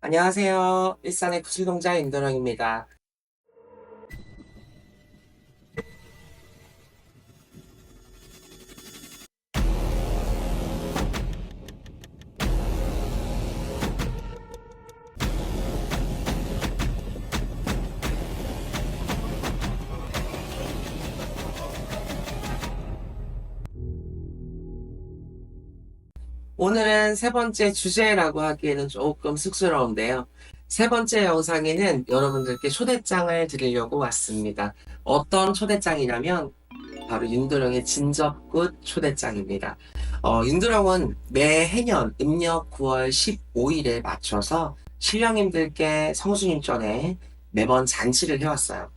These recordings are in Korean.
안녕하세요. 일산의 구슬동자 임도령입니다. 오늘은 세 번째 주제라고 하기에는 조금 쑥스러운데요. 세 번째 영상에는 여러분들께 초대장을 드리려고 왔습니다. 어떤 초대장이냐면 바로 윤도령의 진접굿 초대장입니다. 윤도령은 매해년 음력 9월 15일에 맞춰서 신령님들께 성수님 전에 매번 잔치를 해왔어요.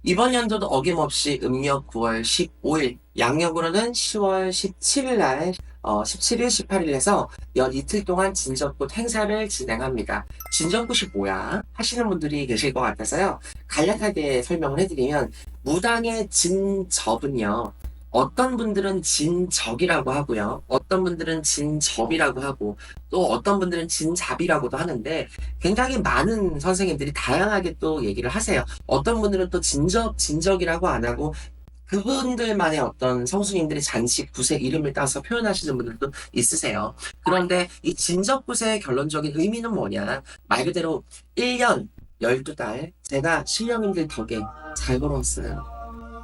이번 연도도 어김없이 음력 9월 15일, 양력으로는 10월 17일 날 17일, 18일에서 연 이틀 동안 진접굿 행사를 진행합니다. 진접굿이 뭐야? 하시는 분들이 계실 것 같아서요. 간략하게 설명을 해드리면 무당의 진접은요. 어떤 분들은 진적이라고 하고요. 어떤 분들은 진접이라고 하고 또 어떤 분들은 진잡이라고도 하는데 굉장히 많은 선생님들이 다양하게 또 얘기를 하세요. 어떤 분들은 또 진적이라고 안 하고 그분들만의 어떤 성수님들의 잔치 굿의 이름을 따서 표현하시는 분들도 있으세요. 그런데 이 진적굿의 결론적인 의미는 뭐냐? 말 그대로 1년 12달 제가 신령님들 덕에 잘 걸었어요.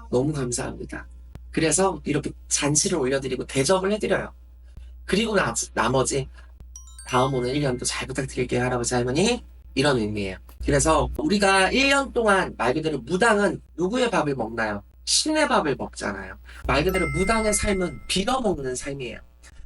너무 감사합니다. 그래서 이렇게 잔치를 올려드리고 대접을 해드려요. 그리고 나머지 다음 오는 1년도 잘 부탁드릴게요, 할아버지 할머니. 이런 의미예요. 그래서 우리가 1년 동안 말 그대로 무당은 누구의 밥을 먹나요? 신의 밥을 먹잖아요. 말 그대로 무당의 삶은 빌어먹는 삶이에요.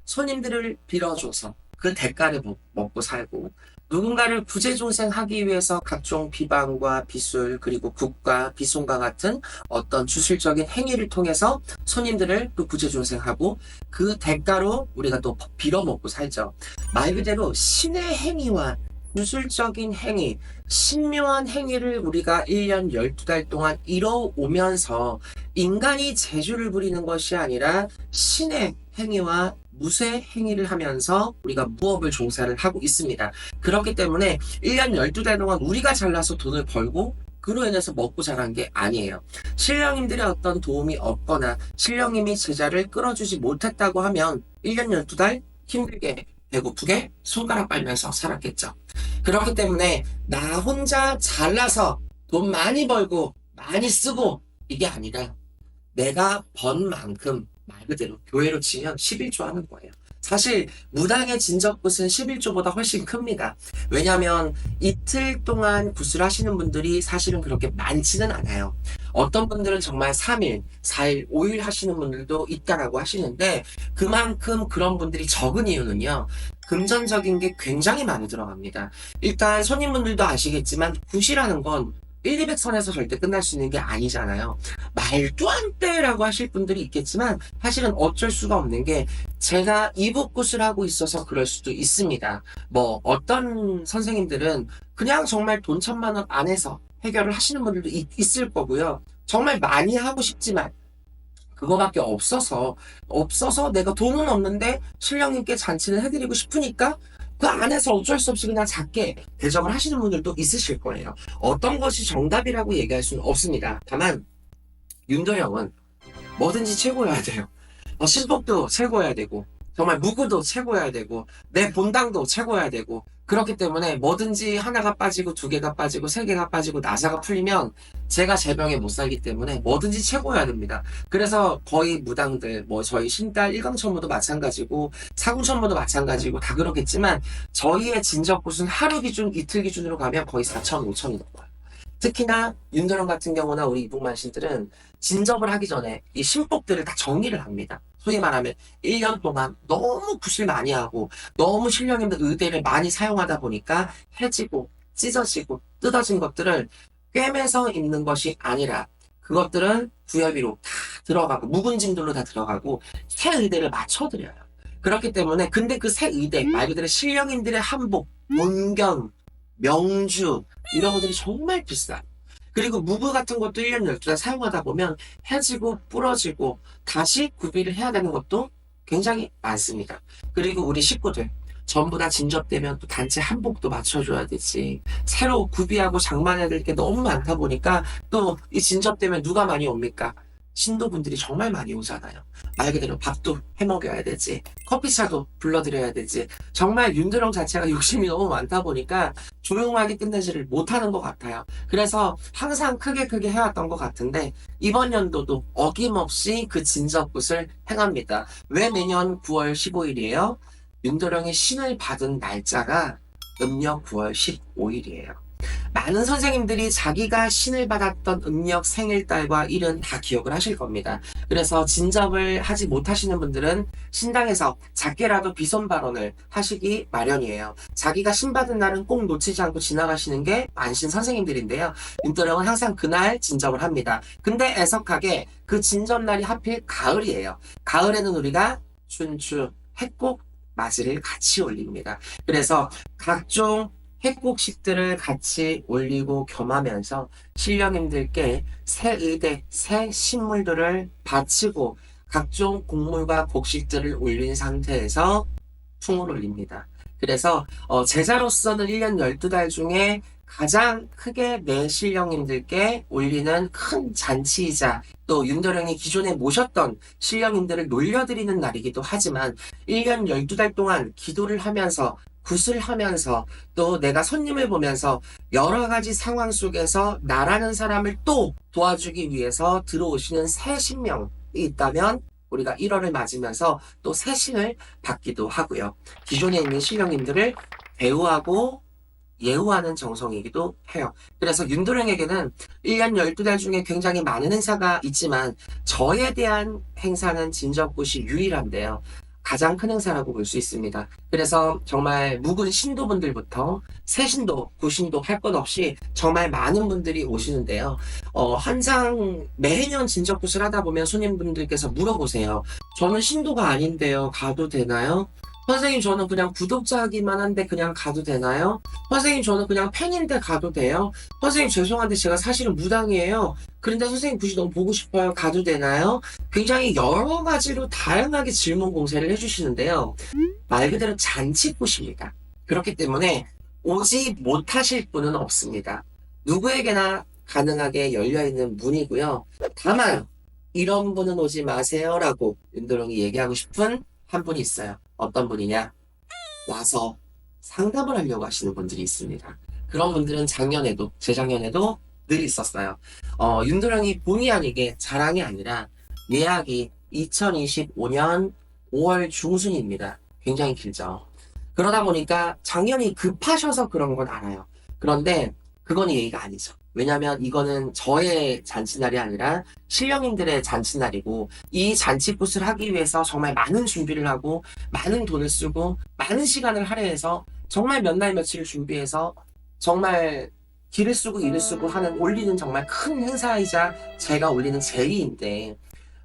손님들을 빌어줘서 그 대가를 먹고 살고 누군가를 구제중생하기 위해서 각종 비방과 비술 그리고 국가 비송과 같은 어떤 주술적인 행위를 통해서 손님들을 또 구제중생하고 그 대가로 우리가 또 빌어먹고 살죠. 말 그대로 신의 행위와 주술적인 행위, 신묘한 행위를 우리가 1년 12달 동안 이뤄오면서 인간이 재주를 부리는 것이 아니라 신의 행위와 무쇠 행위를 하면서 우리가 무업을 종사를 하고 있습니다. 그렇기 때문에 1년 12달 동안 우리가 잘나서 돈을 벌고 그로 인해서 먹고 자란 게 아니에요. 신령님들의 어떤 도움이 없거나 신령님이 제자를 끌어주지 못했다고 하면 1년 12달 힘들게 배고프게 손가락 빨면서 살았겠죠. 그렇기 때문에 나 혼자 잘나서 돈 많이 벌고 많이 쓰고 이게 아니라 내가 번 만큼 말 그대로 교회로 치면 11조 하는 거예요. 사실 무당의 진접굿은 11조보다 훨씬 큽니다. 왜냐하면 이틀 동안 굿을 하시는 분들이 사실은 그렇게 많지는 않아요. 어떤 분들은 정말 3일, 4일, 5일 하시는 분들도 있다라고 하시는데 그만큼 그런 분들이 적은 이유는요. 금전적인 게 굉장히 많이 들어갑니다. 일단 손님분들도 아시겠지만 굿이라는 건 1, 200선에서 절대 끝날 수 있는 게 아니잖아요. 말도 안 돼라고 하실 분들이 있겠지만 사실은 어쩔 수가 없는 게 제가 이북굿을 하고 있어서 그럴 수도 있습니다. 뭐 어떤 선생님들은 그냥 정말 돈 1,000만 원 안에서 해결을 하시는 분들도 있을 거고요. 정말 많이 하고 싶지만 그거밖에 없어서 내가 돈은 없는데 신령님께 잔치를 해드리고 싶으니까 그 안에서 어쩔 수 없이 그냥 작게 대접을 하시는 분들도 있으실 거예요. 어떤 것이 정답이라고 얘기할 수는 없습니다. 다만 윤도령은 뭐든지 최고여야 돼요. 신복도 최고여야 되고 정말 무구도 최고여야 되고 내 본당도 최고여야 되고 그렇기 때문에 뭐든지 하나가 빠지고 두 개가 빠지고 세 개가 빠지고 나사가 풀리면 제가 제 병에 못 살기 때문에 뭐든지 최고여야 됩니다. 그래서 거의 무당들 뭐 저희 신달 일광천무도 마찬가지고 사궁천무도 마찬가지고 다 그렇겠지만 저희의 진적굿은 하루 기준 이틀 기준으로 가면 거의 4천 5천이 넘어요. 특히나 윤도령 같은 경우나 우리 이북만신들은 진접을 하기 전에 이 신복들을 다 정리를 합니다. 소위 말하면 1년 동안 너무 굿을 많이 하고 너무 신령님들 의대를 많이 사용하다 보니까 해지고 찢어지고 뜯어진 것들을 꿰매서 입는 것이 아니라 그것들은 구여비로 다 들어가고 묵은짐들로 다 들어가고 새 의대를 맞춰드려요. 그렇기 때문에 근데 그 새 의대 말 그대로 신령님들의 한복, 문경, 명주 이런 것들이 정말 비싸요. 그리고 무브 같은 것도 1년 12달 사용하다 보면 해지고 부러지고 다시 구비를 해야 되는 것도 굉장히 많습니다. 그리고 우리 식구들 전부 다 진접되면 또 단체 한복도 맞춰줘야 되지. 새로 구비하고 장만해야 될 게 너무 많다 보니까 또 이 진접되면 누가 많이 옵니까? 신도분들이 정말 많이 오잖아요. 말 그대로 밥도 해 먹여야 되지. 커피차도 불러드려야 되지. 정말 윤드렁 자체가 욕심이 너무 많다 보니까 조용하게 끝내지를 못하는 것 같아요. 그래서 항상 크게 해왔던 것 같은데 이번 연도도 어김없이 그 진접굿을 행합니다. 왜 매년 9월 15일이에요? 윤도령이 신을 받은 날짜가 음력 9월 15일이에요. 많은 선생님들이 자기가 신을 받았던 음력 생일달과 일은 다 기억을 하실 겁니다. 그래서 진접을 하지 못하시는 분들은 신당에서 작게라도 비손 발언을 하시기 마련이에요. 자기가 신 받은 날은 꼭 놓치지 않고 지나가시는 게 만신 선생님들인데요. 윤도령은 항상 그날 진접을 합니다. 근데 애석하게 그 진접날이 하필 가을이에요. 가을에는 우리가 춘추, 해곡, 맞이를 같이 올립니다. 그래서 각종 핵곡식들을 같이 올리고 겸하면서 신령님들께 새 의대, 새 신물들을 바치고 각종 곡물과 곡식들을 올린 상태에서 풍을 올립니다. 그래서 제자로서는 1년 12달 중에 가장 크게 내 신령님들께 올리는 큰 잔치이자 또 윤도령이 기존에 모셨던 신령님들을 놀려드리는 날이기도 하지만 1년 12달 동안 기도를 하면서 굿을 하면서 또 내가 손님을 보면서 여러 가지 상황 속에서 나라는 사람을 또 도와주기 위해서 들어오시는 새 신명이 있다면 우리가 1월을 맞으면서 또 새 신을 받기도 하고요. 기존에 있는 신령님들을 대우하고 예우하는 정성이기도 해요. 그래서 윤도령에게는 1년 12달 중에 굉장히 많은 행사가 있지만 저에 대한 행사는 진접굿이 유일한데요. 가장 큰 행사라고 볼 수 있습니다. 그래서 정말 묵은 신도분들부터 새신도, 구신도 할 것 없이 정말 많은 분들이 오시는데요. 항상 매년 진접굿을 하다 보면 손님분들께서 물어보세요. 저는 신도가 아닌데요. 가도 되나요? 선생님 저는 그냥 구독자이기만 한데 그냥 가도 되나요? 선생님 저는 그냥 팬인데 가도 돼요? 선생님 죄송한데 제가 사실은 무당이에요. 그런데 선생님 굿이 너무 보고 싶어요. 가도 되나요? 굉장히 여러 가지로 다양하게 질문 공세를 해주시는데요. 말 그대로 잔치굿입니다. 그렇기 때문에 오지 못하실 분은 없습니다. 누구에게나 가능하게 열려있는 문이고요. 다만 이런 분은 오지 마세요라고 윤도령이 얘기하고 싶은 한 분이 있어요. 어떤 분이냐? 와서 상담을 하려고 하시는 분들이 있습니다. 그런 분들은 작년에도, 재작년에도 늘 있었어요. 윤도령이 본의 아니게 자랑이 아니라 예약이 2025년 5월 중순입니다. 굉장히 길죠. 그러다 보니까 작년이 급하셔서 그런 건 알아요. 그런데 그건 예의가 아니죠. 왜냐면 이거는 저의 잔치날이 아니라 신령님들의 잔치날이고 이 잔치굿을 하기 위해서 정말 많은 준비를 하고 많은 돈을 쓰고 많은 시간을 할애해서 정말 몇 날 며칠을 준비해서 정말 길을 쓰고 일을 쓰고 하는 올리는 정말 큰 행사이자 제가 올리는 제의인데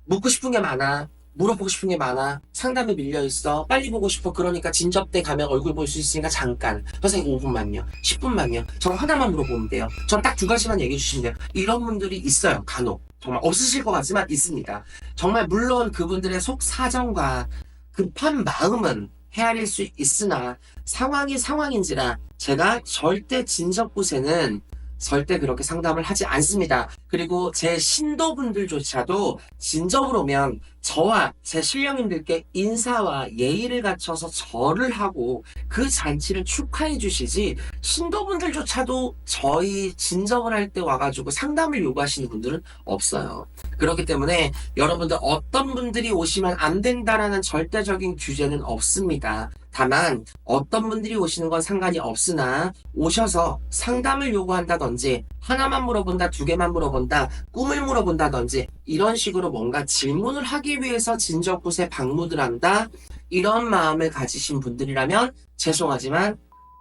묻고 싶은 게 많아. 물어보고 싶은 게 많아. 상담에 밀려있어. 빨리 보고 싶어. 그러니까 진접 때 가면 얼굴 볼 수 있으니까 잠깐. 선생님 5분만요. 10분만요. 저 하나만 물어보면 돼요. 전 딱 2가지만 얘기해 주시면 돼요. 이런 분들이 있어요. 간혹. 정말 없으실 것 같지만 있습니다. 정말 물론 그분들의 속 사정과 급한 마음은 헤아릴 수 있으나 상황이 상황인지라 제가 절대 진접굿에는 절대 그렇게 상담을 하지 않습니다. 그리고 제 신도분들조차도 진접을 오면 저와 제 신령님들께 인사와 예의를 갖춰서 절을 하고 그 잔치를 축하해 주시지 신도분들조차도 저희 진접을 할 때 와가지고 상담을 요구하시는 분들은 없어요. 그렇기 때문에 여러분들 어떤 분들이 오시면 안 된다라는 절대적인 규제는 없습니다. 다만 어떤 분들이 오시는 건 상관이 없으나 오셔서 상담을 요구한다든지 하나만 물어본다, 2개만 물어본다, 꿈을 물어본다든지 이런 식으로 뭔가 질문을 하기 위해서 진접굿에 방문을 한다 이런 마음을 가지신 분들이라면 죄송하지만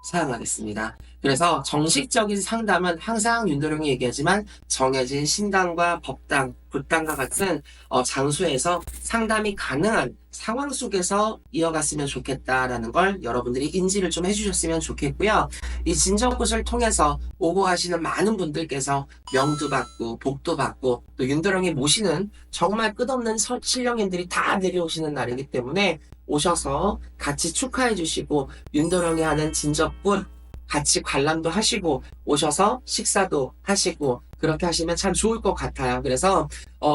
사양하겠습니다. 그래서 정식적인 상담은 항상 윤도령이 얘기하지만 정해진 신당과 법당 굿당과 같은 장소에서 상담이 가능한 상황 속에서 이어갔으면 좋겠다라는 걸 여러분들이 인지를 좀 해주셨으면 좋겠고요. 이 진정굿을 통해서 오고 가시는 많은 분들께서 명도 받고 복도 받고 또 윤도령이 모시는 정말 끝없는 신령님들이 다 내려오시는 날이기 때문에 오셔서 같이 축하해 주시고 윤도령이 하는 진적굿 같이 관람도 하시고 오셔서 식사도 하시고 그렇게 하시면 참 좋을 것 같아요. 그래서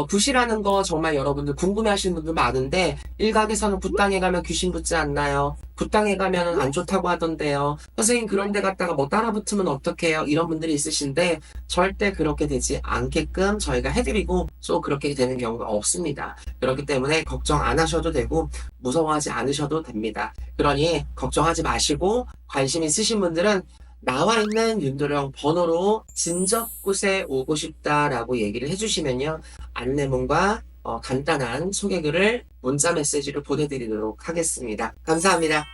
굿이라는 거 정말 여러분들 궁금해하시는 분들 많은데 일각에서는 굿당에 가면 귀신 붙지 않나요? 굿당에 가면 안 좋다고 하던데요. 선생님 그런 데 갔다가 뭐 따라 붙으면 어떡해요? 이런 분들이 있으신데 절대 그렇게 되지 않게끔 저희가 해드리고 또 그렇게 되는 경우가 없습니다. 그렇기 때문에 걱정 안 하셔도 되고 무서워하지 않으셔도 됩니다. 그러니 걱정하지 마시고 관심 있으신 분들은 나와 있는 윤도령 번호로 진적굿에 오고 싶다라고 얘기를 해주시면요. 안내문과 간단한 소개글을 문자 메시지로 보내드리도록 하겠습니다. 감사합니다.